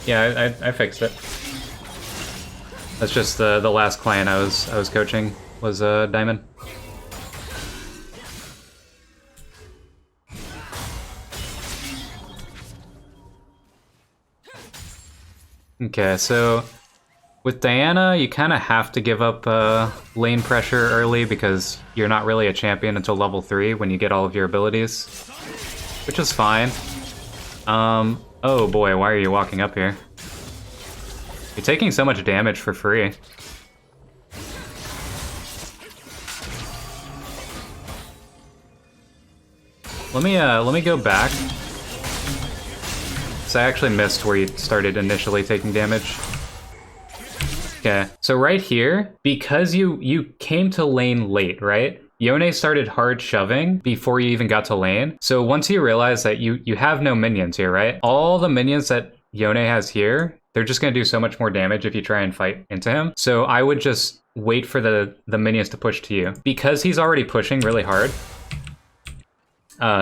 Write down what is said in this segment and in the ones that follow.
Yeah, I fixed it. That's just the last client I was coaching was Diamond. Okay, so with Diana, you kind of have to give up lane pressure early because you're not really a champion until level 3 when you get all of your abilities, which is fine. Oh boy, why are you walking up here? You're taking so much damage for free. Let me go back. So I actually missed where you started initially taking damage. Okay, so right here, because you came to lane late, right? Yone started hard shoving before you even got to lane. So once you realize that you have no minions here, right? All the minions that Yone has here, they're just gonna do so much more damage if you try and fight into him. So I would just wait for the minions to push to you. Because he's already pushing really hard,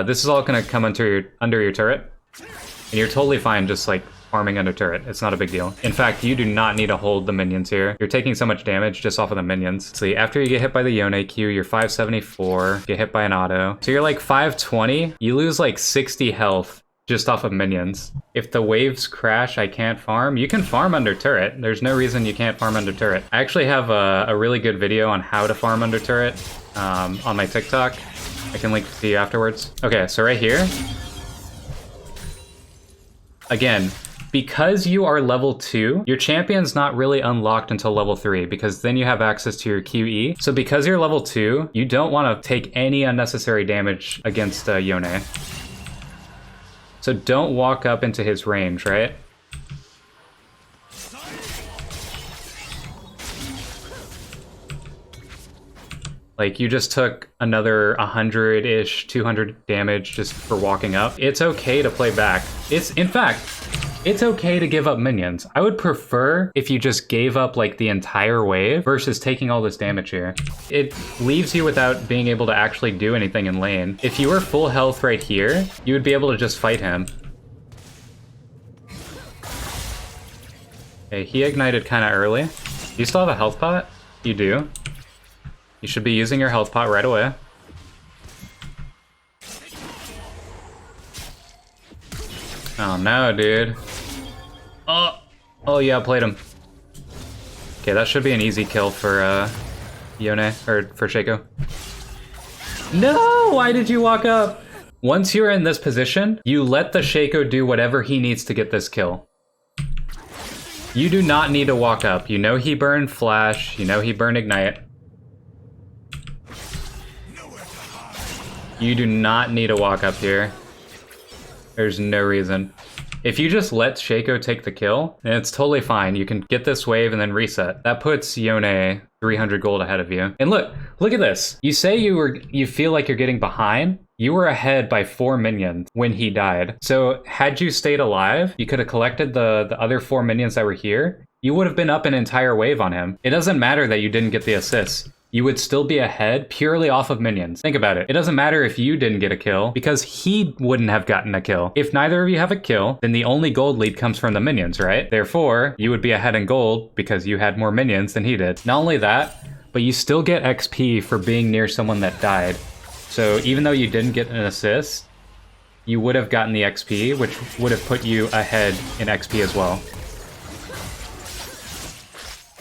this is all gonna come under your turret. And you're totally fine just like farming under turret. It's not a big deal. In fact, you do not need to hold the minions here. You're taking so much damage just off of the minions. See, after you get hit by the Yone Q, you're 574, get hit by an auto. So you're like 520, you lose like 60 health just off of minions. If the waves crash, I can't farm. You can farm under turret. There's no reason you can't farm under turret. I actually have a really good video on how to farm under turret on my TikTok. I can link it to you afterwards. Okay, so right here, again, because you are level 2, your champion's not really unlocked until level 3, because then you have access to your QE. So because you're level 2, you don't want to take any unnecessary damage against Yone. So don't walk up into his range, right? Like, you just took another 100-ish, 200 damage just for walking up. It's okay to play back. In fact, it's okay to give up minions. I would prefer if you just gave up, like, the entire wave versus taking all this damage here. It leaves you without being able to actually do anything in lane. If you were full health right here, you would be able to just fight him. Okay, he ignited kind of early. Do you still have a health pot? You do. You should be using your health pot right away. Oh no, dude. Oh yeah, played him. Okay, that should be an easy kill for Yone, or for Shaco. No! Why did you walk up? Once you're in this position, you let the Shaco do whatever he needs to get this kill. You do not need to walk up. You know he burned Flash, you know he burned Ignite. You do not need to walk up here. There's no reason. If you just let Shaco take the kill, then it's totally fine. You can get this wave and then reset. That puts Yone 300 gold ahead of you. And look at this. You say you feel like you're getting behind. You were ahead by 4 minions when he died. So had you stayed alive, you could have collected the other 4 minions that were here. You would have been up an entire wave on him. It doesn't matter that you didn't get the assists. You would still be ahead purely off of minions. Think about it. It doesn't matter if you didn't get a kill because he wouldn't have gotten a kill. If neither of you have a kill, then the only gold lead comes from the minions, right? Therefore, you would be ahead in gold because you had more minions than he did. Not only that, but you still get XP for being near someone that died. So even though you didn't get an assist, you would have gotten the XP, which would have put you ahead in XP as well.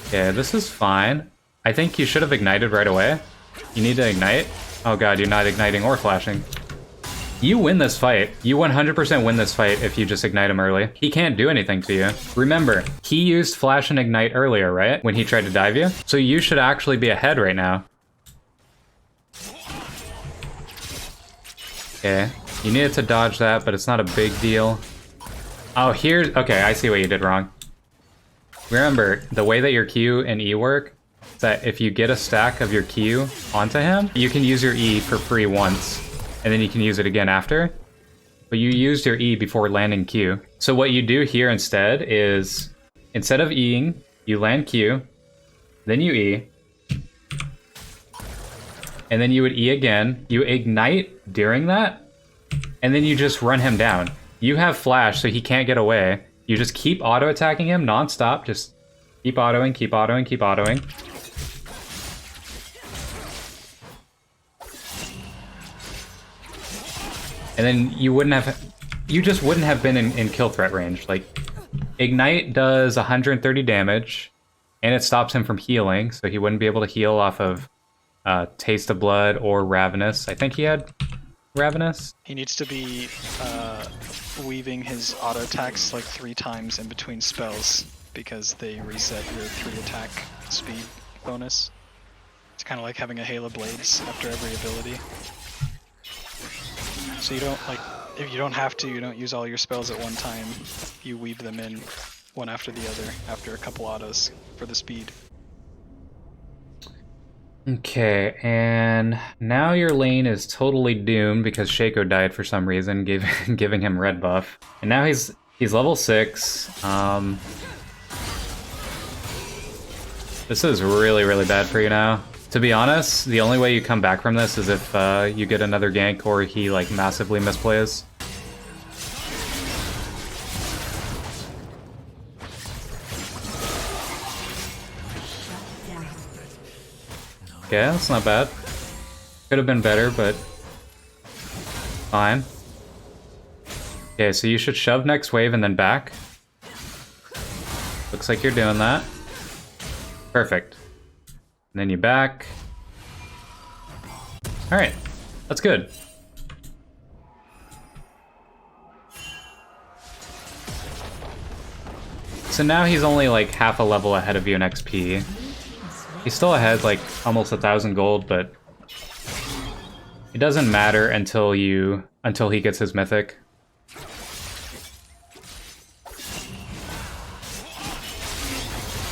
Okay, this is fine. I think you should have ignited right away. You need to ignite. Oh god, you're not igniting or flashing. You win this fight. You 100% win this fight if you just ignite him early. He can't do anything to you. Remember, he used flash and ignite earlier, right? When he tried to dive you. So you should actually be ahead right now. Okay, you needed to dodge that, but it's not a big deal. Oh, here's... Okay, I see what you did wrong. Remember, the way that your Q and E work, that if you get a stack of your Q onto him, you can use your E for free once, and then you can use it again after. But you used your E before landing Q. So what you do here instead is, instead of Eing, you land Q, then you E, and then you would E again, you ignite during that, and then you just run him down. You have flash, so he can't get away. You just keep auto-attacking him non-stop. Just keep autoing, keep autoing, keep autoing. And then you just wouldn't have been in kill threat range. Like, Ignite does 130 damage, and it stops him from healing, so he wouldn't be able to heal off of Taste of Blood or Ravenous. I think he had Ravenous. He needs to be weaving his auto attacks like 3 times in between spells because they reset your 3 attack speed bonus. It's kind of like having a hail of blades after every ability. So you don't, like, if you don't have to, you don't use all your spells at one time. You weave them in one after the other after a couple autos for the speed. Okay, and now your lane is totally doomed because Shaco died for some reason, giving him red buff. And now he's level 6. This is really, really bad for you now. To be honest, the only way you come back from this is if you get another gank or he like massively misplays. Okay, that's not bad. Could have been better, but fine. Okay, so you should shove next wave and then back. Looks like you're doing that. Perfect. And then you back. Alright, that's good. So now he's only like half a level ahead of you in XP. He's still ahead, like, almost 1,000 gold, but it doesn't matter until he gets his mythic.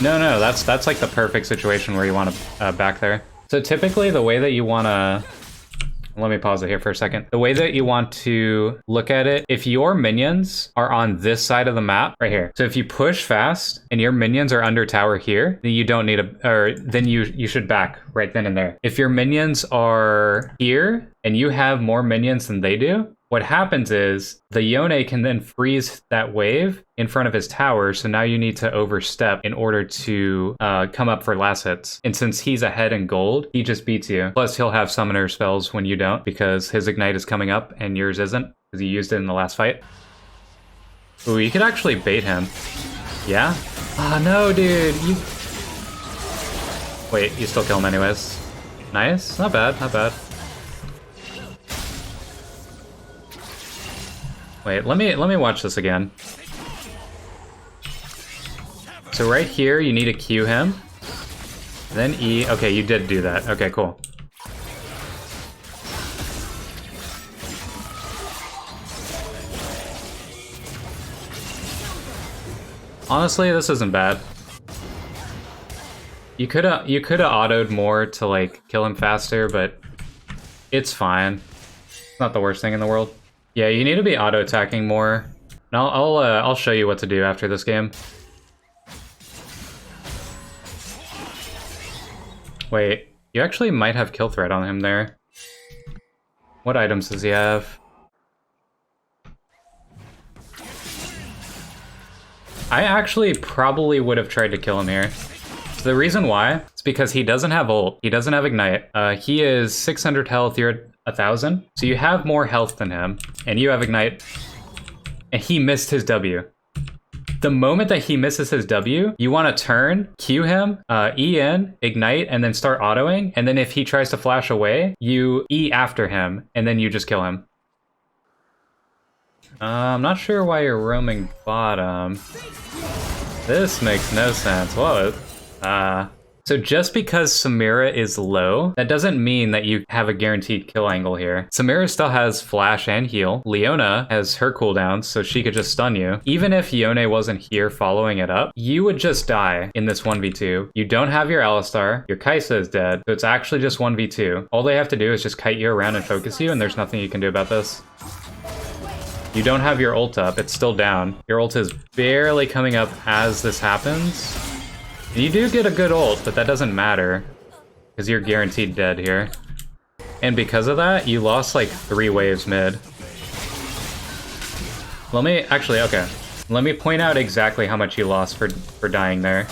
No, that's like the perfect situation where you want to back there. So typically the way that you want to... Let me pause it here for a second. The way that you want to look at it, if your minions are on this side of the map, right here. So if you push fast and your minions are under tower here, then you don't need then you should back right then and there. If your minions are here and you have more minions than they do, what happens is the Yone can then freeze that wave in front of his tower, so now you need to overstep in order to come up for last hits. And since he's ahead in gold, he just beats you. Plus he'll have summoner spells when you don't, because his ignite is coming up and yours isn't, because he used it in the last fight. Ooh, you could actually bait him. Yeah? Oh no, dude, you... Wait, you still kill him anyways. Nice, not bad, not bad. Wait, let me watch this again. So right here, you need to Q him. Then E. Okay, you did do that. Okay, cool. Honestly, this isn't bad. You coulda autoed more to like kill him faster, but it's fine. It's not the worst thing in the world. Yeah, you need to be auto-attacking more. And I'll show you what to do after this game. Wait, you actually might have kill threat on him there. What items does he have? I actually probably would have tried to kill him here. So the reason why is because he doesn't have ult, he doesn't have ignite. He is 600 health, you're at 1,000. So you have more health than him, and you have ignite, and he missed his W. The moment that he misses his W, you want to turn, Q him, E in, ignite, and then start autoing. And then if he tries to flash away, you E after him, and then you just kill him. I'm not sure why you're roaming bottom. This makes no sense. Whoa. So just because Samira is low, that doesn't mean that you have a guaranteed kill angle here. Samira still has flash and heal. Leona has her cooldowns, so she could just stun you. Even if Yone wasn't here following it up, you would just die in this 1v2. You don't have your Alistar, your Kaisa is dead, so it's actually just 1v2. All they have to do is just kite you around and focus you, and there's nothing you can do about this. You don't have your ult up, it's still down. Your ult is barely coming up as this happens. You do get a good ult, but that doesn't matter, because you're guaranteed dead here. And because of that, you lost like 3 waves mid. Let Let me point out exactly how much you lost for dying there.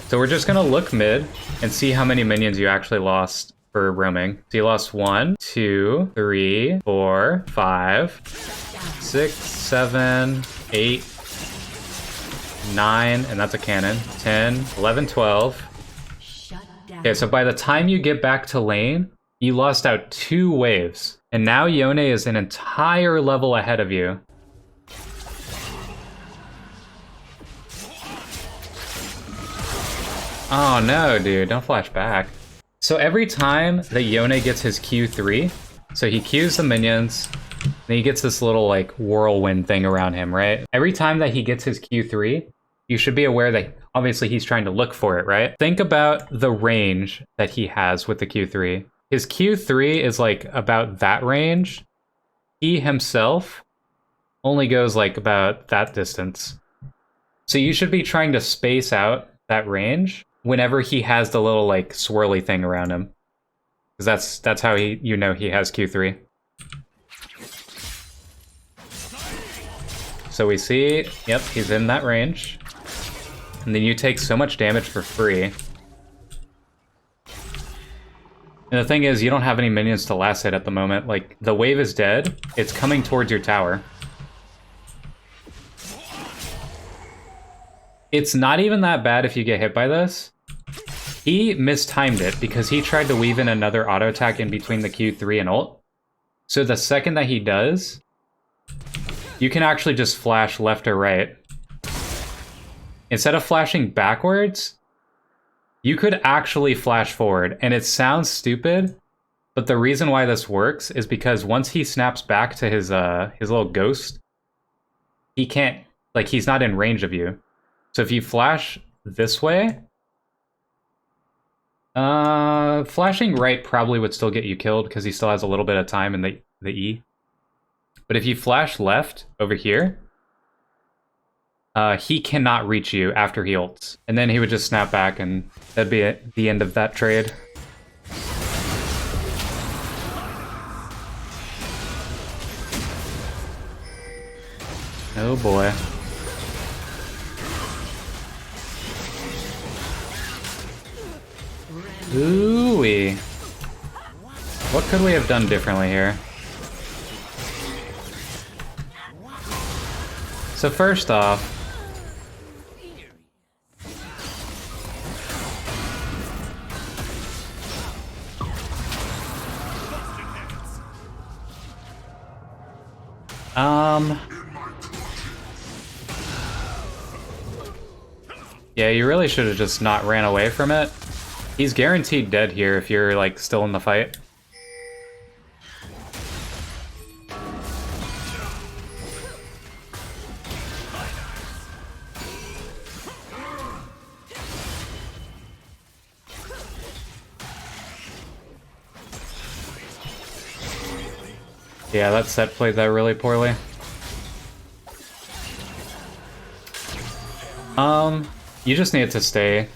So we're just gonna look mid and see how many minions you actually lost for roaming. So you lost 1, 2, 3, 4, 5, 6, 7, 8, 9, and that's a cannon, 10, 11, 12. Okay, so by the time you get back to lane, you lost out 2 waves. And now Yone is an entire level ahead of you. Oh no, dude, don't flash back. So every time that Yone gets his Q3, so he Qs the minions, then he gets this little like whirlwind thing around him, right? Every time that he gets his Q3, you should be aware that obviously he's trying to look for it, right? Think about the range that he has with the Q3. His Q3 is like about that range. He himself only goes like about that distance. So you should be trying to space out that range whenever he has the little like swirly thing around him. Because that's how you know he has Q3. So we see, yep, he's in that range. And then you take so much damage for free. And the thing is, you don't have any minions to last hit at the moment. Like, the wave is dead. It's coming towards your tower. It's not even that bad if you get hit by this. He mistimed it because he tried to weave in another auto attack in between the Q3 and ult. So the second that he does, you can actually just flash left or right. Instead of flashing backwards, you could actually flash forward. And it sounds stupid, but the reason why this works is because once he snaps back to his little ghost, he can't, like, he's not in range of you. So if you flash this way, flashing right probably would still get you killed because he still has a little bit of time in the E. But if you flash left over here, he cannot reach you after he ults. And then he would just snap back and that'd be it, the end of that trade. Oh boy. Ooh-wee. What could we have done differently here? So first off, yeah, you really should have just not ran away from it. He's guaranteed dead here if you're, like, still in the fight. Yeah, that set played that really poorly. You just need to stay.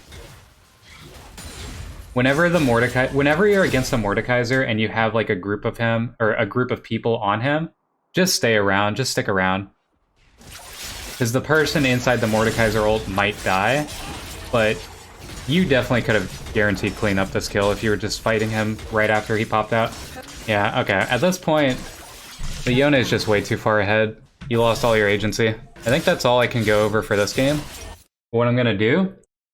Whenever you're against a Mordekaiser and you have like a group of him or a group of people on him, just stay around, just stick around. Because the person inside the Mordekaiser ult might die, but you definitely could have guaranteed clean up this kill if you were just fighting him right after he popped out. Yeah, okay. At this point, the Yone is just way too far ahead. You lost all your agency. I think that's all I can go over for this game. What I'm gonna do,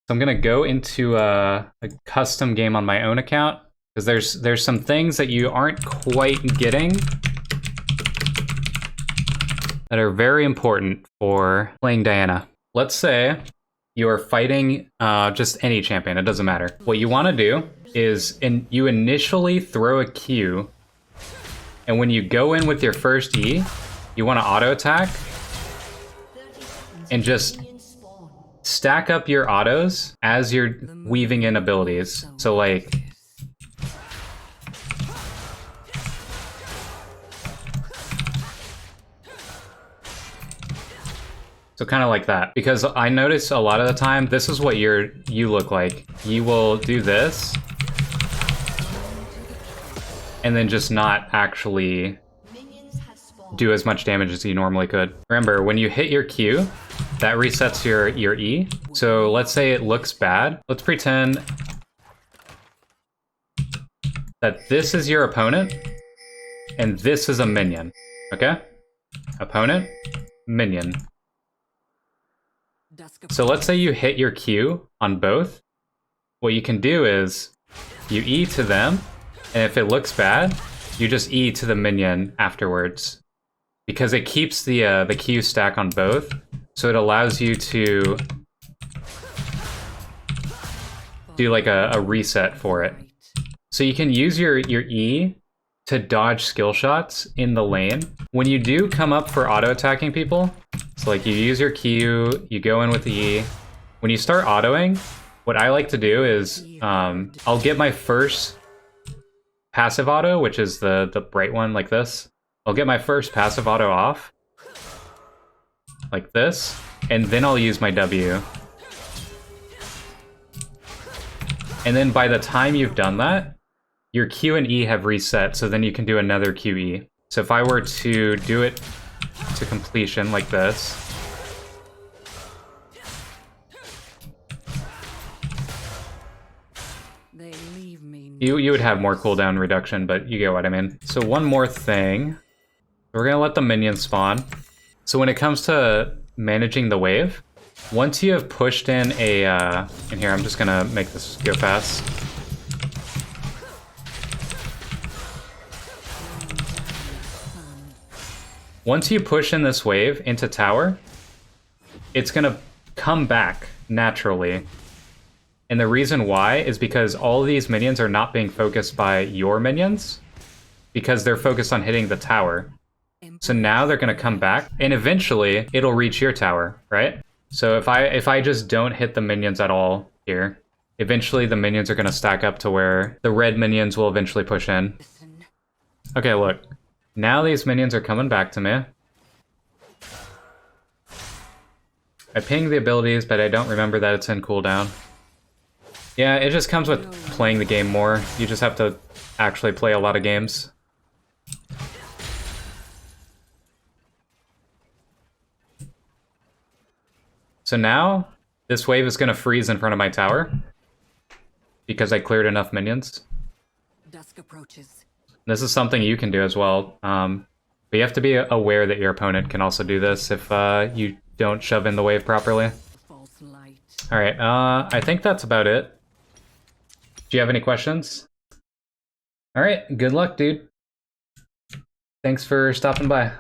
I'm gonna go into a custom game on my own account because there's some things that you aren't quite getting that are very important for playing Diana. Let's say you are fighting just any champion, it doesn't matter. What you want to do is you initially throw a Q, and when you go in with your first E, you want to auto attack and just stack up your autos as you're weaving in abilities. So like, so kind of like that. Because I notice a lot of the time, this is what you look like. You will do this, and then just not actually do as much damage as you normally could. Remember, when you hit your Q, that resets your E. So let's say it looks bad. Let's pretend that this is your opponent, and this is a minion, okay? Opponent, minion. So let's say you hit your Q on both. What you can do is you E to them, and if it looks bad, you just E to the minion afterwards. Because it keeps the Q stack on both, so it allows you to do like a reset for it. So you can use your E to dodge skill shots in the lane. When you do come up for auto-attacking people, so like you use your Q, you go in with the E. When you start autoing, what I like to do is I'll get my first passive auto, which is the bright one like this. I'll get my first passive auto off, like this, and then I'll use my W. And then by the time you've done that, your Q and E have reset, so then you can do another QE. So if I were to do it to completion like this, you would have more cooldown reduction, but you get what I mean. So one more thing. We're gonna let the minions spawn. So when it comes to managing the wave, once you have pushed in a, in here, I'm just gonna make this go fast. Once you push in this wave into tower, it's gonna come back naturally. And the reason why is because all these minions are not being focused by your minions, because they're focused on hitting the tower. So now they're gonna come back, and eventually it'll reach your tower, right? So if I just don't hit the minions at all here, eventually the minions are gonna stack up to where the red minions will eventually push in. Okay, look. Now these minions are coming back to me. I ping the abilities, but I don't remember that it's in cooldown. Yeah, it just comes with playing the game more. You just have to actually play a lot of games. So now, this wave is going to freeze in front of my tower because I cleared enough minions. Dusk approaches. This is something you can do as well. But you have to be aware that your opponent can also do this if you don't shove in the wave properly. False light. Alright, I think that's about it. Do you have any questions? Alright, good luck, dude. Thanks for stopping by.